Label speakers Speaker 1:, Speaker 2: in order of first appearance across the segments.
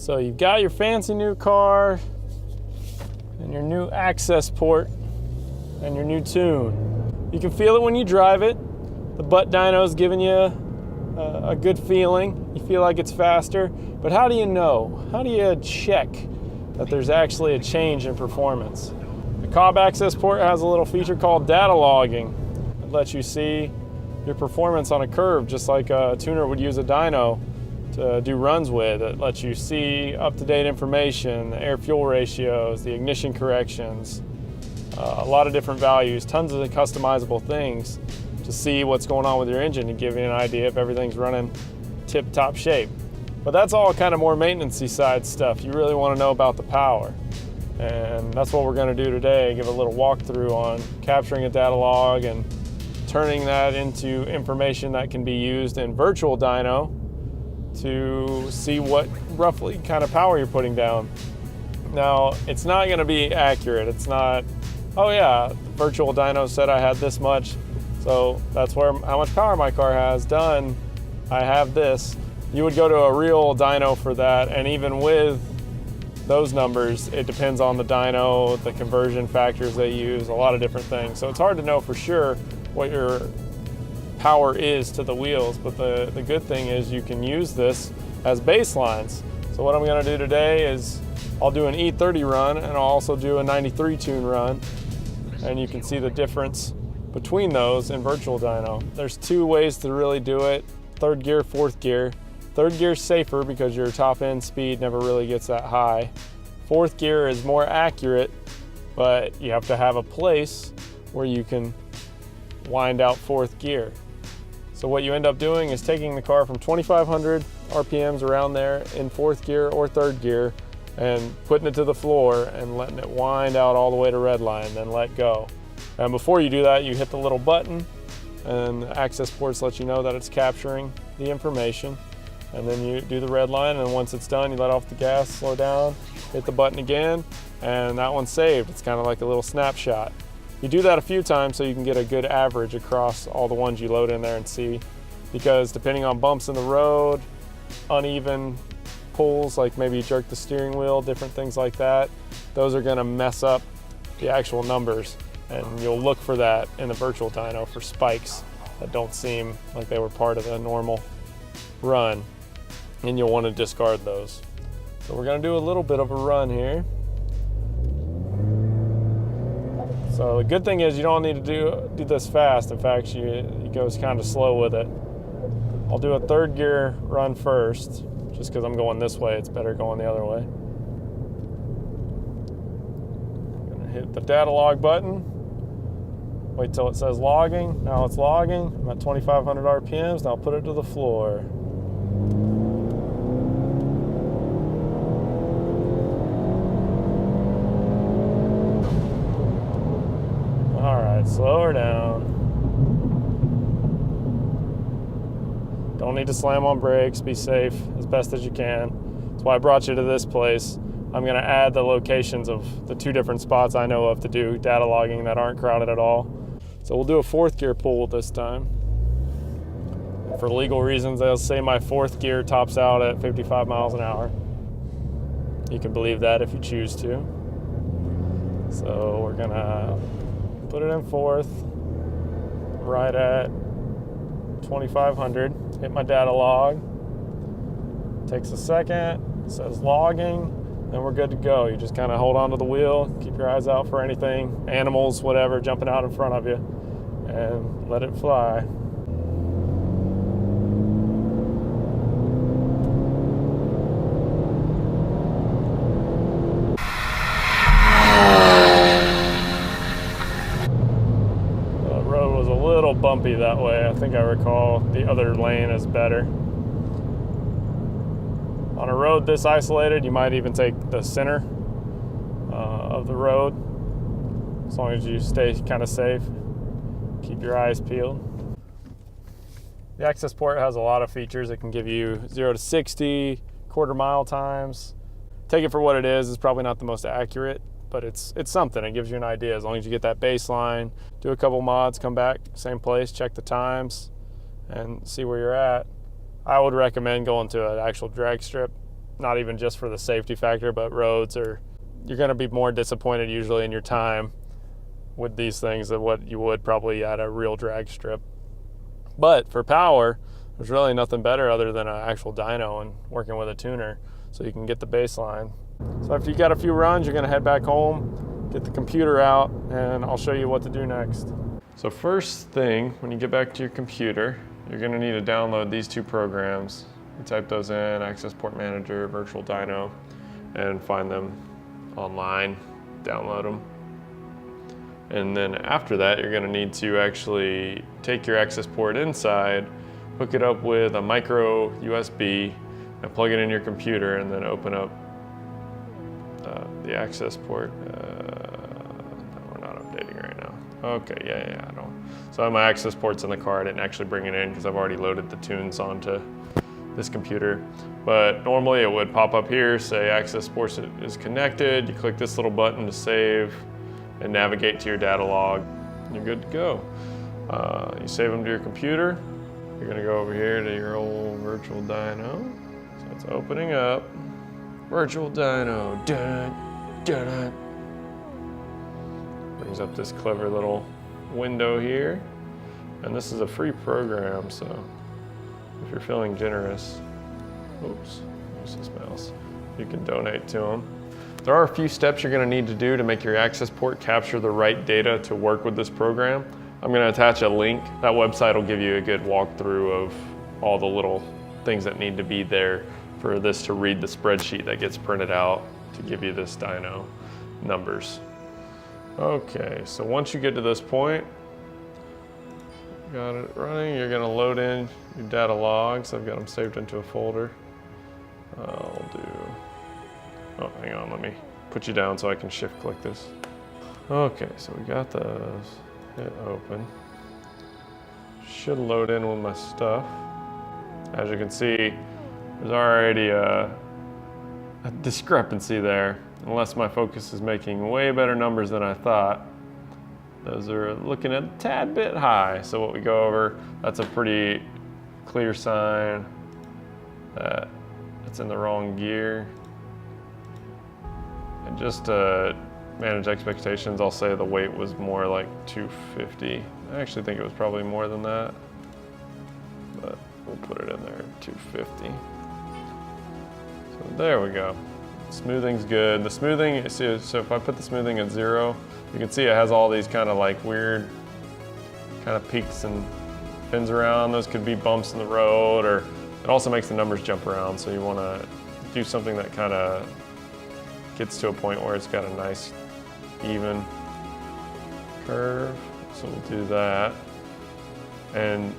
Speaker 1: So you've got your fancy new car and your new Accessport and your new tune. You can feel it when you drive it. The butt dyno's giving you a good feeling. You feel like it's faster, but how do you know? How do you check that there's actually a change in performance? The Cobb Accessport has a little feature called Datalogging. It lets you see your performance on a curve, just like a tuner would use a dyno to do runs with. It lets you see up-to-date information, the air-fuel ratios, the ignition corrections, a lot of different values, tons of customizable things to see what's going on with your engine to give you an idea if everything's running tip-top shape. But that's all kind of more maintenance-y side stuff. You really want to know about the power. And that's what we're going to do today, give a little walkthrough on capturing a data log and turning that into information that can be used in Virtual Dyno to see what roughly kind of power you're putting down. Now, it's not going to be accurate. It's not, oh yeah, Virtual Dyno said I had this much, so that's how much power my car has. Done, I have this. You would go to a real dyno for that, and even with those numbers, it depends on the dyno, the conversion factors they use, a lot of different things. So it's hard to know for sure what your power is to the wheels, but the good thing is you can use this as baselines. So what I'm going to do today is I'll do an E30 run and I'll also do a 93 tune run, and you can see the difference between those in Virtual Dyno. There's two ways to really do it: third gear, fourth gear. Third gear is safer because your top end speed never really gets that high. Fourth gear is more accurate, but you have to have a place where you can wind out fourth gear. So what you end up doing is taking the car from 2,500 RPMs around there in fourth gear or third gear and putting it to the floor and letting it wind out all the way to red line, then let go. And before you do that, you hit the little button, and the Accessports let you know that it's capturing the information. And then you do the red line, and once it's done, you let off the gas, slow down, hit the button again, and that one's saved. It's kind of like a little snapshot. You do that a few times so you can get a good average across all the ones you load in there and see, because depending on bumps in the road, uneven pulls, like maybe you jerk the steering wheel, different things like that, those are going to mess up the actual numbers, and you'll look for that in the Virtual Dyno for spikes that don't seem like they were part of the normal run, and you'll want to discard those. So we're going to do a little bit of a run here. So the good thing is you don't need to do this fast. In fact, it goes kind of slow with it. I'll do a third gear run first, just because I'm going this way. It's better going the other way. I'm going to hit the data log button. Wait till it says logging. Now it's logging. I'm at 2,500 RPMs. Now I'll put it to the floor. Slow her down. Don't need to slam on brakes. Be safe as best as you can. That's why I brought you to this place. I'm going to add the locations of the two different spots I know of to do data logging that aren't crowded at all. So we'll do a fourth gear pull this time. And for legal reasons, they'll say my fourth gear tops out at 55 miles an hour. You can believe that if you choose to. So we're going to put it in fourth, right at 2,500, hit my data log, takes a second, it says logging, and we're good to go. You just kind of hold onto the wheel, keep your eyes out for anything, animals, whatever, jumping out in front of you, and let it fly. Bumpy that way. I think I recall the other lane is better. On a road this isolated, you might even take the center of the road, as long as you stay kind of safe. Keep your eyes peeled. The Accessport has a lot of features. It can give you 0 to 60, quarter-mile times. Take it for what it is. It's probably not the most accurate, but it's something. It gives you an idea. As long as you get that baseline, do a couple mods, come back, same place, check the times, and see where you're at. I would recommend going to an actual drag strip not even just for the safety factor, but roads, or you're gonna be more disappointed usually in your time with these things than what you would probably at a real drag strip. But for power, there's really nothing better other than an actual dyno and working with a tuner, so you can get the baseline. So after you got a few runs, you're gonna head back home, get the computer out, and I'll show you what to do next. So first thing, when you get back to your computer, you're gonna need to download these two programs. You type those in, Accessport Manager, Virtual Dyno, and find them online, download them. And then after that, you're gonna need to actually take your Accessport inside, hook it up with a micro USB, and plug it in your computer, and then open up the Accessport. No, we're not updating right now. Okay, yeah, I don't. So my Accessport's in the car. I didn't actually bring it in because I've already loaded the tunes onto this computer. But normally it would pop up here, say Accessport is connected. You click this little button to save and navigate to your Datalog. You're good to go. You save them to your computer. You're gonna go over here to your old Virtual Dyno. So it's opening up. Virtual Dyno. Dun, dun, dun. Brings up this clever little window here. And this is a free program, so if you're feeling generous, oops, use this mouse, you can donate to them. There are a few steps you're gonna need to do to make your Accessport capture the right data to work with this program. I'm gonna attach a link. That website will give you a good walkthrough of all the little things that need to be there for this to read the spreadsheet that gets printed out to give you this dyno numbers. Okay, so once you get to this point, got it running, you're gonna load in your data logs. I've got them saved into a folder. I'll do, oh, hang on, let me put you down so I can shift click this. Okay, so we got those. Hit open. Should load in with my stuff. As you can see, there's already a discrepancy there. Unless my focus is making way better numbers than I thought. Those are looking a tad bit high. So what we go over, that's a pretty clear sign that it's in the wrong gear. And just to manage expectations, I'll say the weight was more like 250. I actually think it was probably more than that, but we'll put it in there, 250. So there we go. Smoothing's good. The smoothing, so if I put the smoothing at 0, you can see it has all these kind of like weird kind of peaks and bends around. Those could be bumps in the road, or it also makes the numbers jump around. So you want to do something that kind of gets to a point where it's got a nice even curve. So we'll do that. And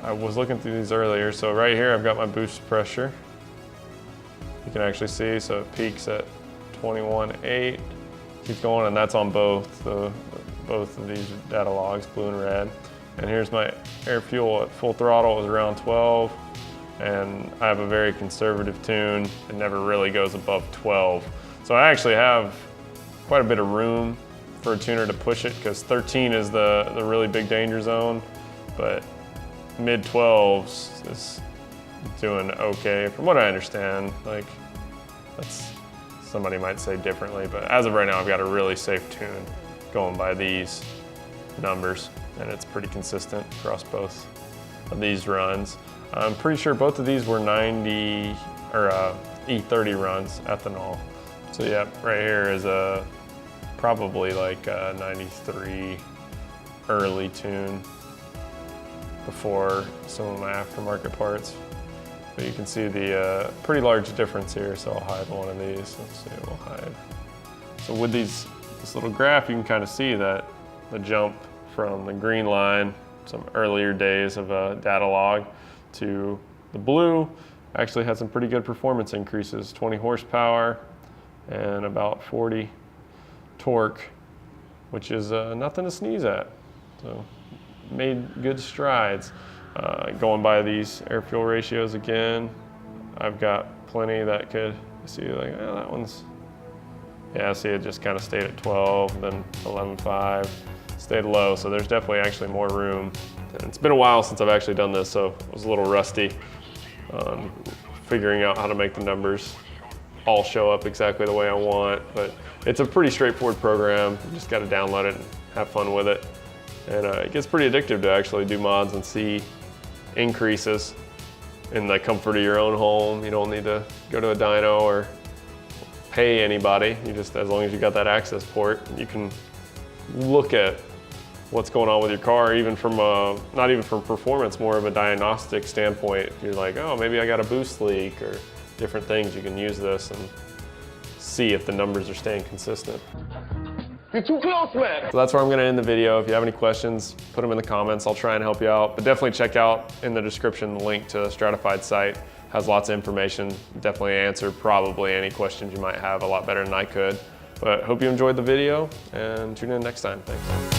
Speaker 1: I was looking through these earlier. So right here, I've got my boost pressure. You can actually see, so it peaks at 21.8. Keeps going, and that's on both of these data logs, blue and red. And here's my air fuel at full throttle is around 12, and I have a very conservative tune. It never really goes above 12. So I actually have quite a bit of room for a tuner to push it, because 13 is the really big danger zone, but mid 12s is doing okay from what I understand. Like, that's, somebody might say differently, but as of right now, I've got a really safe tune going by these numbers, and it's pretty consistent across both of these runs. I'm pretty sure both of these were 90 or E30 runs, ethanol. So yeah, right here is a probably like a 93 early tune before some of my aftermarket parts. But you can see the pretty large difference here, so I'll hide one of these. Let's see, we'll hide. So with this little graph, you can kind of see that the jump from the green line, some earlier days of a Datalog, to the blue actually had some pretty good performance increases, 20 horsepower and about 40 torque, which is nothing to sneeze at. So made good strides. Going by these air fuel ratios again, I've got plenty that could see, like, oh, that one's, yeah, see, it just kind of stayed at 12, then 11.5, stayed low, so there's definitely actually more room. And it's been a while since I've actually done this, so I was a little rusty on
Speaker 2: figuring out how to make the numbers all show up exactly the way I want. But it's a pretty straightforward program. You just got to download it and have fun with it. And it gets pretty addictive to actually do mods and see increases in the comfort of your own home. You don't need to go to a dyno or pay anybody. You just, as long as you got that access port, you can look at what's going on with your car, even from not even from performance, more of a diagnostic standpoint. If you're like, oh, maybe I got a boost leak or different things, you can use this and see if the numbers are staying consistent.
Speaker 3: You're too close, man.
Speaker 2: So that's where I'm gonna end the video. If you have any questions, put them in the comments. I'll try and help you out. But definitely check out in the description the link to the Stratified site. Has lots of information. Definitely answer probably any questions you might have a lot better than I could. But hope you enjoyed the video and tune in next time. Thanks.